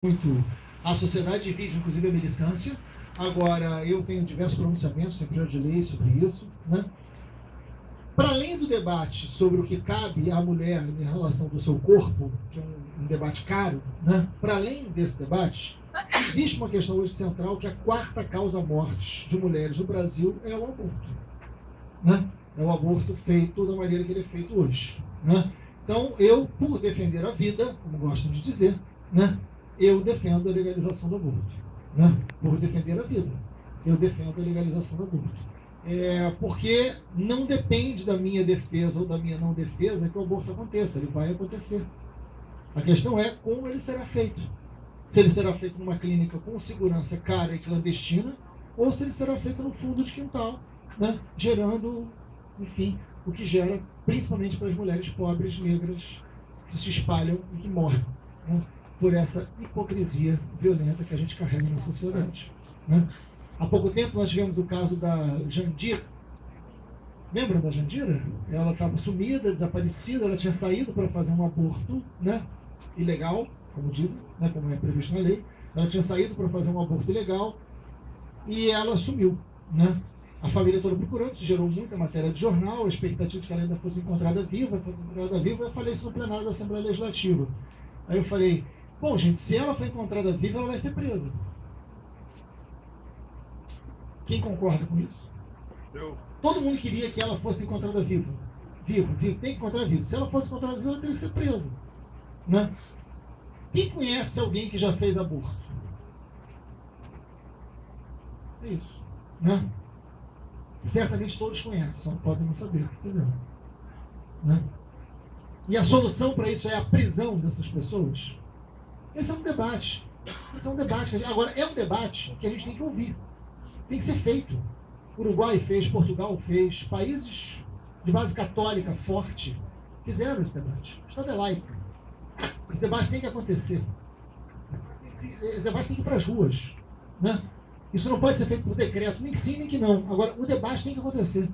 muito. A sociedade divide, inclusive, a militância. Agora, eu tenho diversos pronunciamentos em projeto de lei sobre isso, né? Para além do debate sobre o que cabe à mulher em relação do seu corpo, que é um debate caro, né? Para além desse debate, existe uma questão hoje central, que a quarta causa morte de mulheres no Brasil é o aborto, né? É o aborto feito da maneira que ele é feito hoje, né? Então, eu, por defender a vida, como gostam de dizer, né? Eu defendo a legalização do aborto, né? Por defender a vida, eu defendo a legalização do aborto. Porque não depende da minha defesa ou da minha não defesa que o aborto aconteça, ele vai acontecer. A questão é como ele será feito. Se ele será feito numa clínica com segurança cara e clandestina, ou se ele será feito no fundo de quintal, né? Gerando, enfim, o que gera, principalmente para as mulheres pobres, negras, que se espalham e que morrem, né? Por essa hipocrisia violenta que a gente carrega na sociedade, né? Há pouco tempo nós tivemos o caso da Jandira. Lembram da Jandira? Ela estava sumida, desaparecida, ela tinha saído para fazer um aborto, né? Ilegal, como dizem, né? Como é previsto na lei. Ela tinha saído para fazer um aborto ilegal e ela sumiu, né? A família toda procurando, isso gerou muita matéria de jornal, a expectativa de que ela ainda fosse encontrada viva, eu falei isso no plenário da Assembleia Legislativa. Aí eu falei, bom, gente, se ela foi encontrada viva, ela vai ser presa. Quem concorda com isso? Eu. Todo mundo queria que ela fosse encontrada viva. Viva, tem que encontrar viva. Se ela fosse encontrada viva, ela teria que ser presa, né? Quem conhece alguém que já fez aborto? É isso, né? Certamente todos conhecem, só podem não saber o que fizeram, né? E a solução para isso é a prisão dessas pessoas? Esse é um debate. Esse é um debate. Agora, é um debate que a gente tem que ouvir. Tem que ser feito. Uruguai fez, Portugal fez, países de base católica forte fizeram esse debate. O Estado é laico. Esse debate tem que acontecer. Esse debate tem que ir para as ruas, né? Isso não pode ser feito por decreto, nem que sim, nem que não. Agora, o debate tem que acontecer.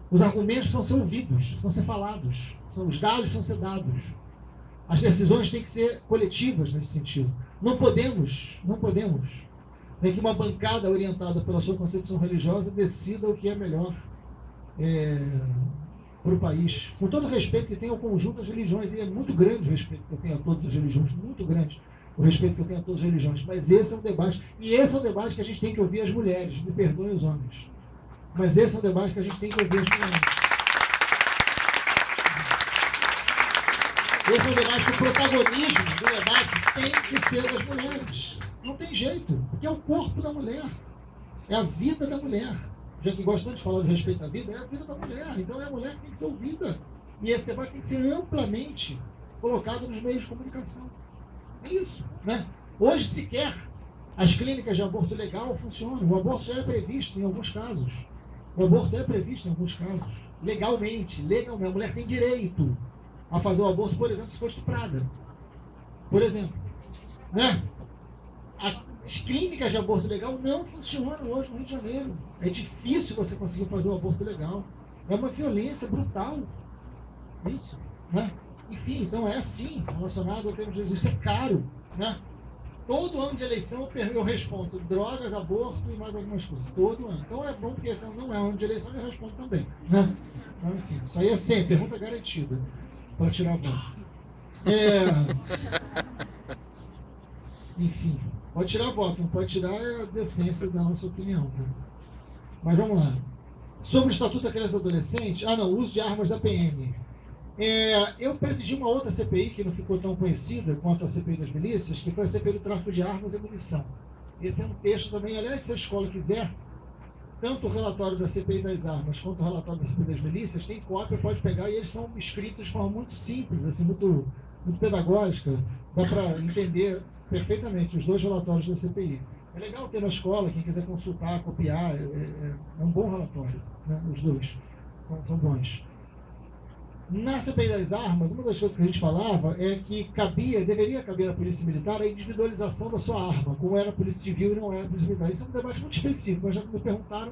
Os argumentos precisam ser ouvidos, precisam ser falados, os dados precisam ser dados. As decisões têm que ser coletivas nesse sentido. Não podemos que uma bancada orientada pela sua concepção religiosa decida o que é melhor para o país. Com todo o respeito que tem ao conjunto das religiões, e é muito grande o respeito que eu tenho a todas as religiões, muito grande o respeito que eu tenho a todas as religiões, mas esse é um debate, e esse é um debate que a gente tem que ouvir as mulheres, me perdoem os homens, mas esse é um debate que a gente tem que ouvir as mulheres. Esse é um debate que o protagonismo do debate tem que ser das mulheres. Não tem jeito, porque é o corpo da mulher, é a vida da mulher. Já que gosto tanto de falar de respeito à vida, é a vida da mulher, então é a mulher que tem que ser ouvida. E esse debate tem que ser amplamente colocado nos meios de comunicação. É isso, né? Hoje sequer as clínicas de aborto legal funcionam, o aborto já é previsto em alguns casos. O aborto é previsto em alguns casos, legalmente. A mulher tem direito a fazer o aborto, por exemplo, se for estuprada. Por exemplo, né? As clínicas de aborto legal não funcionam hoje no Rio de Janeiro. É difícil você conseguir fazer um aborto legal. É uma violência brutal. Isso, né? Enfim, então é assim, relacionado ao termo de isso é caro, né? Todo ano de eleição eu respondo sobre drogas, aborto e mais algumas coisas. Todo ano. Então é bom porque esse não é ano de eleição, eu respondo também, né? Então, enfim, isso aí é sempre pergunta garantida para tirar voto. Enfim, pode tirar voto, não pode tirar a decência da nossa opinião, né? Mas vamos lá. Sobre o Estatuto da Criança e do Adolescente, o uso de armas da PM. Eu presidi uma outra CPI que não ficou tão conhecida quanto a CPI das milícias, que foi a CPI do tráfico de armas e munição. Esse é um texto também, aliás, se a escola quiser, tanto o relatório da CPI das armas quanto o relatório da CPI das milícias, tem cópia, pode pegar, e eles são escritos de forma muito simples, assim, muito pedagógica, dá para entender perfeitamente os dois relatórios da CPI. É legal ter na escola, quem quiser consultar, copiar, é um bom relatório, né? Os dois são bons. Na CPI das armas, uma das coisas que a gente falava é que deveria caber à Polícia Militar a individualização da sua arma, como era a Polícia Civil e não era a Polícia Militar. Isso é um debate muito específico, mas já que me perguntaram,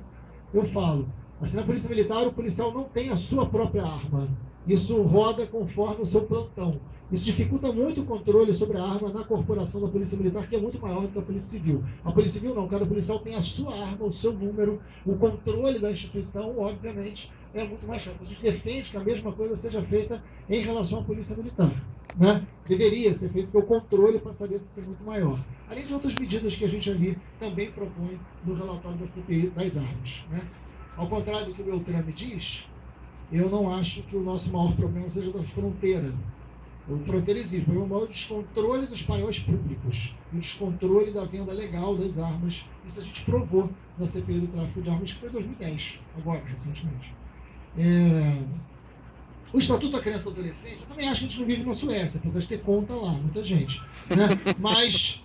eu falo. Mas se na Polícia Militar o policial não tem a sua própria arma, Isso roda conforme o seu plantão. Isso dificulta muito o controle sobre a arma na corporação da Polícia Militar, que é muito maior do que a Polícia Civil. A Polícia Civil não, cada policial tem a sua arma, o seu número, o controle da instituição, obviamente, é muito mais fácil. A gente defende que a mesma coisa seja feita em relação à Polícia Militar. Né? Deveria ser feito, porque o controle passaria a ser muito maior. Além de outras medidas que a gente ali também propõe no relatório da CPI das armas. Né? Ao contrário do que o Beltrame diz, eu não acho que o nosso maior problema seja da fronteira. O fronteirismo é o maior descontrole dos paióis públicos, o descontrole da venda legal das armas. Isso a gente provou na CPI do tráfico de armas, que foi em 2010, agora, recentemente. O Estatuto da Criança e do Adolescente, eu também acho que a gente não vive na Suécia, apesar de ter conta lá, muita gente. Né? Mas,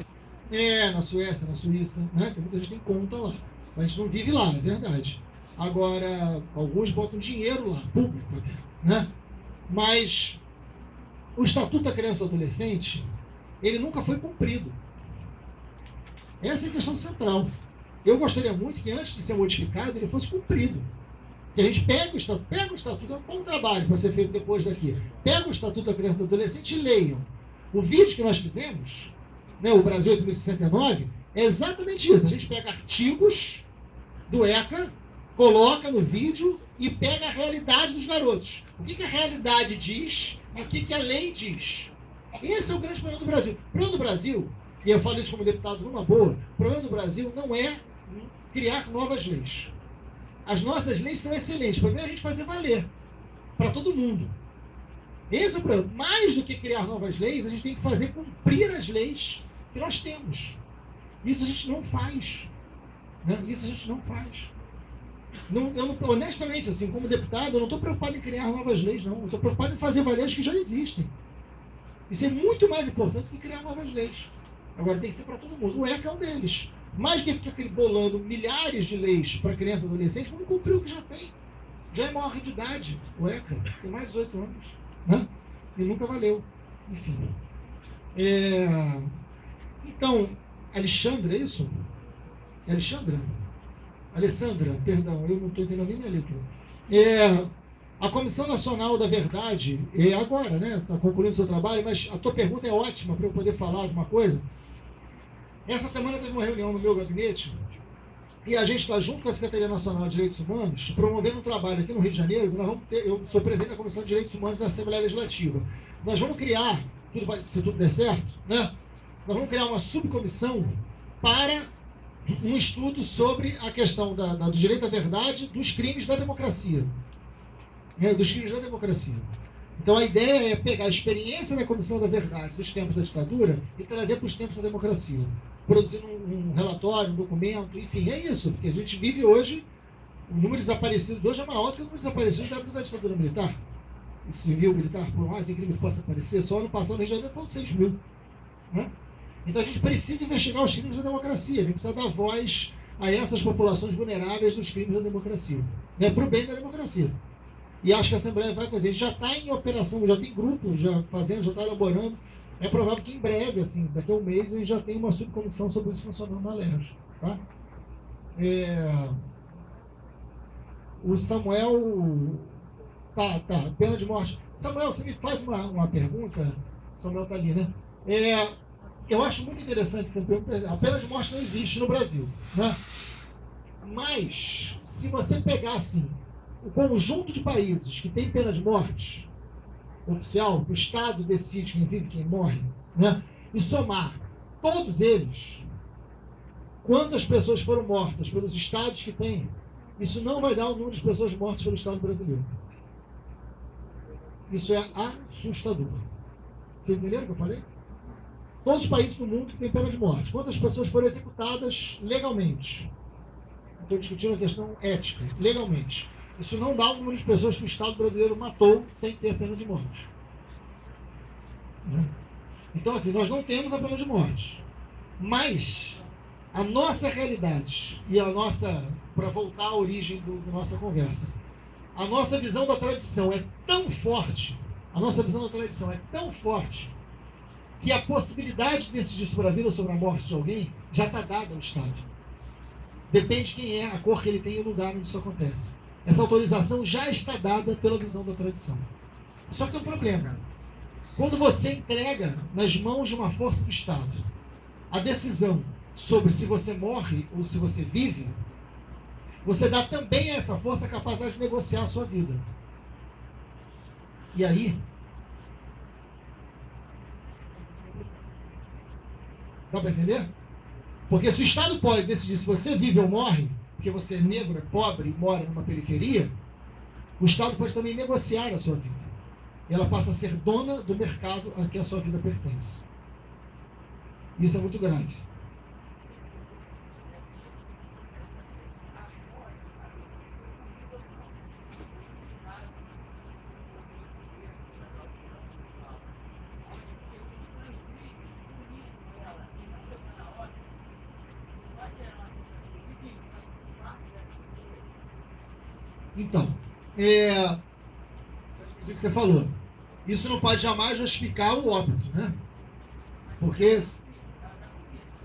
na Suécia, na Suíça, né? Muita gente tem conta lá. Mas a gente não vive lá, é verdade. Agora, alguns botam dinheiro lá, público até. Né? Mas o Estatuto da Criança e do Adolescente, ele nunca foi cumprido. Essa é a questão central. Eu gostaria muito que, antes de ser modificado, ele fosse cumprido. Que a gente pega o Estatuto, é um bom trabalho para ser feito depois daqui. Pega o Estatuto da Criança e do Adolescente e leiam. O vídeo que nós fizemos, né, o Brasil 8069, é exatamente isso. A gente pega artigos do ECA, coloca no vídeo e pega a realidade dos garotos. O que a realidade diz e o que a lei diz. Esse é o grande problema do Brasil. O problema do Brasil, e eu falo isso como deputado numa boa, o problema do Brasil não é criar novas leis. As nossas leis são excelentes. O problema é a gente fazer valer para todo mundo. Esse é o problema. Mais do que criar novas leis, a gente tem que fazer cumprir as leis que nós temos. Isso a gente não faz. Né? Isso a gente não faz. Honestamente, assim, como deputado, eu não estou preocupado em criar novas leis, não. Eu estou preocupado em fazer valer as que já existem. Isso é muito mais importante do que criar novas leis. Agora tem que ser para todo mundo. O ECA é um deles. Mais do que ficar bolando milhares de leis para criança e adolescente, vamos cumprir o que já tem. Já é maior de idade, o ECA. Tem mais de 18 anos. Né? E nunca valeu. Enfim. Então, Alexandra, é isso? Alessandra, perdão, eu não estou entendendo nem minha letra. A Comissão Nacional da Verdade, agora, né? Está concluindo o seu trabalho, mas a tua pergunta é ótima para eu poder falar de uma coisa. Essa semana teve uma reunião no meu gabinete e a gente está junto com a Secretaria Nacional de Direitos Humanos promovendo um trabalho aqui no Rio de Janeiro. Eu sou presidente da Comissão de Direitos Humanos da Assembleia Legislativa. Nós vamos criar, se tudo der certo, né? Nós vamos criar uma subcomissão para um estudo sobre a questão do direito à verdade dos crimes da democracia. Dos crimes da democracia. Então a ideia é pegar a experiência da Comissão da Verdade dos tempos da ditadura e trazer para os tempos da democracia. Produzindo um relatório, um documento, enfim, é isso. Porque a gente vive hoje, o número de desaparecidos hoje é maior do que o número de desaparecidos da época da ditadura militar. Civil, militar, por mais incrível que possa parecer, só ano passado no Rio de Janeiro foram 6 mil. Né? Então a gente precisa investigar os crimes da democracia, a gente precisa dar voz a essas populações vulneráveis dos crimes da democracia, né? Para o bem da democracia. E acho que a Assembleia vai fazer. A gente já está em operação, já tem grupo, já fazendo, já está elaborando. É provável que em breve, assim, daqui a um mês, a gente já tenha uma subcomissão sobre isso funcionando na LERJ. Tá? O Samuel... Tá, pena de morte. Samuel, você me faz uma pergunta? O Samuel está ali, né? Eu acho muito interessante sempre. A pena de morte não existe no Brasil, né? Mas, se você pegar, assim, o conjunto de países que tem pena de morte oficial, o Estado decide quem vive e quem morre, né? E somar todos eles, quantas pessoas foram mortas pelos estados que têm, isso não vai dar o número de pessoas mortas pelo Estado brasileiro. Isso é assustador. Vocês entenderam o que eu falei? Todos os países do mundo que têm pena de morte, quantas pessoas foram executadas legalmente? Estou discutindo a questão ética, legalmente. Isso não dá o número de pessoas que o Estado brasileiro matou sem ter pena de morte. Então, assim, nós não temos a pena de morte. Mas a nossa realidade e a nossa, para voltar à origem da nossa conversa, a nossa visão da tradição é tão forte, que a possibilidade de decidir sobre a vida ou sobre a morte de alguém já está dada ao Estado. Depende de quem é, a cor que ele tem e o lugar onde isso acontece. Essa autorização já está dada pela visão da tradição. Só que tem um problema. Quando você entrega nas mãos de uma força do Estado a decisão sobre se você morre ou se você vive, você dá também a essa força a capacidade de negociar a sua vida. E aí, dá para entender? Porque se o Estado pode decidir se você vive ou morre, porque você é negro, é pobre e mora numa periferia, o Estado pode também negociar a sua vida. E ela passa a ser dona do mercado a que a sua vida pertence. Isso é muito grave. Então, o que você falou? Isso não pode jamais justificar o óbito, né? Porque,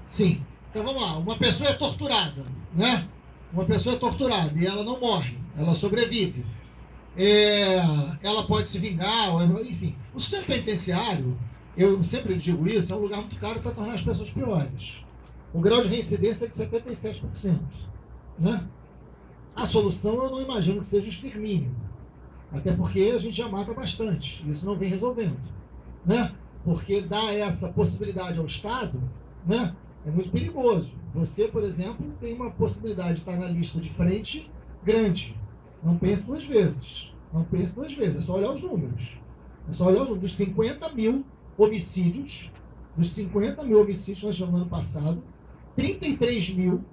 sim. Então vamos lá, uma pessoa é torturada, né? Uma pessoa é torturada e ela não morre, ela sobrevive. Ela pode se vingar, enfim. O sistema penitenciário, eu sempre digo isso, é um lugar muito caro para tornar as pessoas piores. O grau de reincidência é de 77%, né? A solução eu não imagino que seja o extermínio. Até porque a gente já mata bastante. Isso não vem resolvendo, né? Porque dá essa possibilidade ao Estado, né? É muito perigoso. Você, por exemplo, tem uma possibilidade de estar na lista de frente grande. Não pense duas vezes. Não pense duas vezes. É só olhar os números. É só olhar os números. Dos 50 mil homicídios, que nós tivemos no ano passado, 33 mil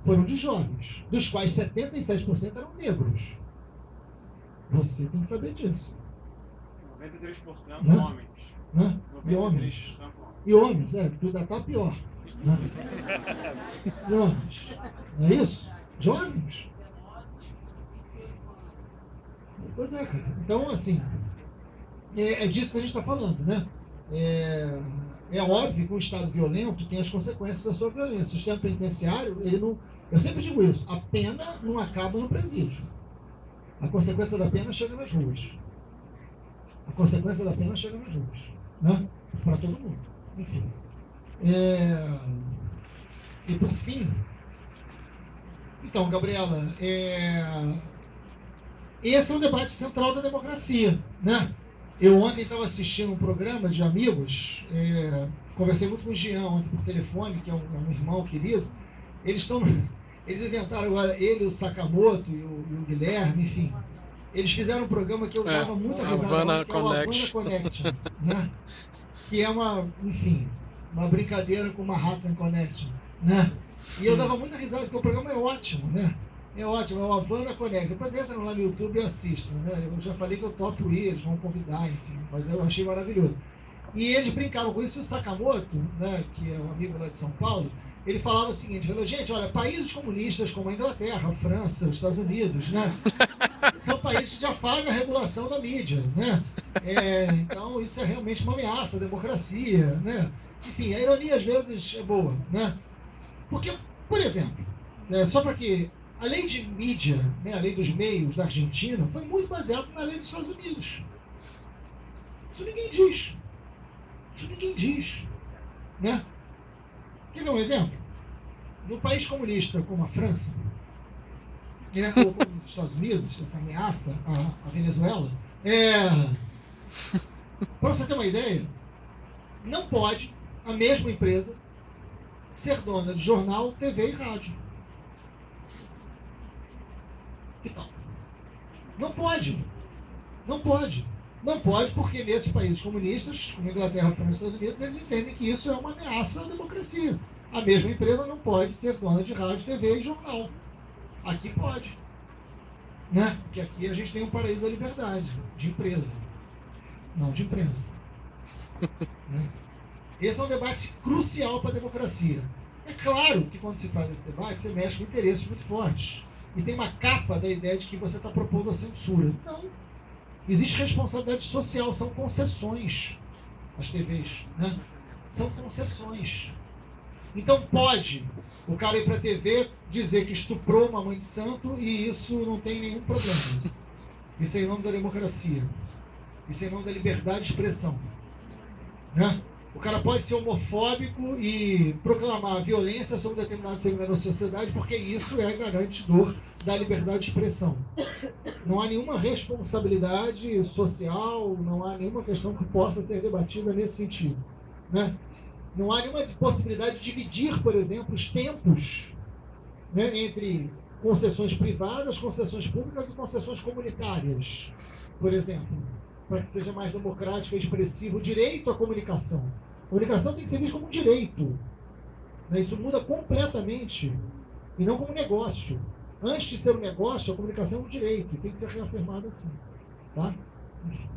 foram de jovens, dos quais 77% eram negros. Você tem que saber disso. 93% né? homens. Né? E homens, tudo está pior. Né? E homens. Não é isso? Jovens. Pois é, cara. Então, assim, é disso que a gente está falando, né? É óbvio que um Estado violento tem as consequências da sua violência. O sistema penitenciário, ele não... Eu sempre digo isso, a pena não acaba no presídio. A consequência da pena chega nas ruas. A consequência da pena chega nas ruas. Né? Para todo mundo. Enfim. E por fim... Então, Gabriela, esse é o debate central da democracia, né? Eu ontem estava assistindo um programa de amigos, conversei muito com o Jean ontem por telefone, que é um irmão querido. Eles inventaram agora, ele, o Sakamoto e o Guilherme, enfim. Eles fizeram um programa que eu dava muita risada, que é o Havana Connection, né? Que é uma brincadeira com Manhattan Connection, né? E eu dava muita risada, porque o programa é ótimo, né? É ótimo, é o Havana Connection. Depois entram lá no YouTube e assistam, né? Eu já falei que eu topo ir, eles vão convidar, enfim, mas eu achei maravilhoso. E eles brincavam com isso, e o Sakamoto, né, que é um amigo lá de São Paulo, ele falava o seguinte, falou, gente, olha, países comunistas como a Inglaterra, a França, os Estados Unidos, né, são países que já fazem a regulação da mídia, né? Então isso é realmente uma ameaça à democracia, né? Enfim, a ironia às vezes é boa, né? Porque, por exemplo, só para que a lei de mídia, né, a lei dos meios da Argentina, foi muito baseada na lei dos Estados Unidos. Isso ninguém diz. Né? Quer ver um exemplo? No país comunista como a França, né, ou como os Estados Unidos, essa ameaça à Venezuela, para você ter uma ideia, não pode a mesma empresa ser dona de jornal, TV e rádio. Que tal? Não pode. Não pode porque nesses países comunistas, como Inglaterra, França e Estados Unidos, eles entendem que isso é uma ameaça à democracia. A mesma empresa não pode ser dona de rádio, TV e jornal. Aqui pode. Né? Porque aqui a gente tem um paraíso da liberdade, de empresa, não de imprensa. Né? Esse é um debate crucial para a democracia. É claro que quando se faz esse debate, você mexe com interesses muito fortes. E tem uma capa da ideia de que você está propondo a censura. Não. Existe responsabilidade social, são concessões. As TVs, né? São concessões. Então pode o cara ir para a TV dizer que estuprou uma mãe de santo e isso não tem nenhum problema. Isso é em nome da democracia. Isso é em nome da liberdade de expressão. Né? O cara pode ser homofóbico e proclamar violência sobre um determinado segmento da sociedade, porque isso é garantidor da liberdade de expressão. Não há nenhuma responsabilidade social, não há nenhuma questão que possa ser debatida nesse sentido. Né? Não há nenhuma possibilidade de dividir, por exemplo, os tempos, né, entre concessões privadas, concessões públicas e concessões comunitárias, por exemplo, para que seja mais democrático e expressivo o direito à comunicação. A comunicação tem que ser vista como um direito. Né? Isso muda completamente, e não como negócio. Antes de ser um negócio, a comunicação é um direito, e tem que ser reafirmada assim. Tá? Enfim.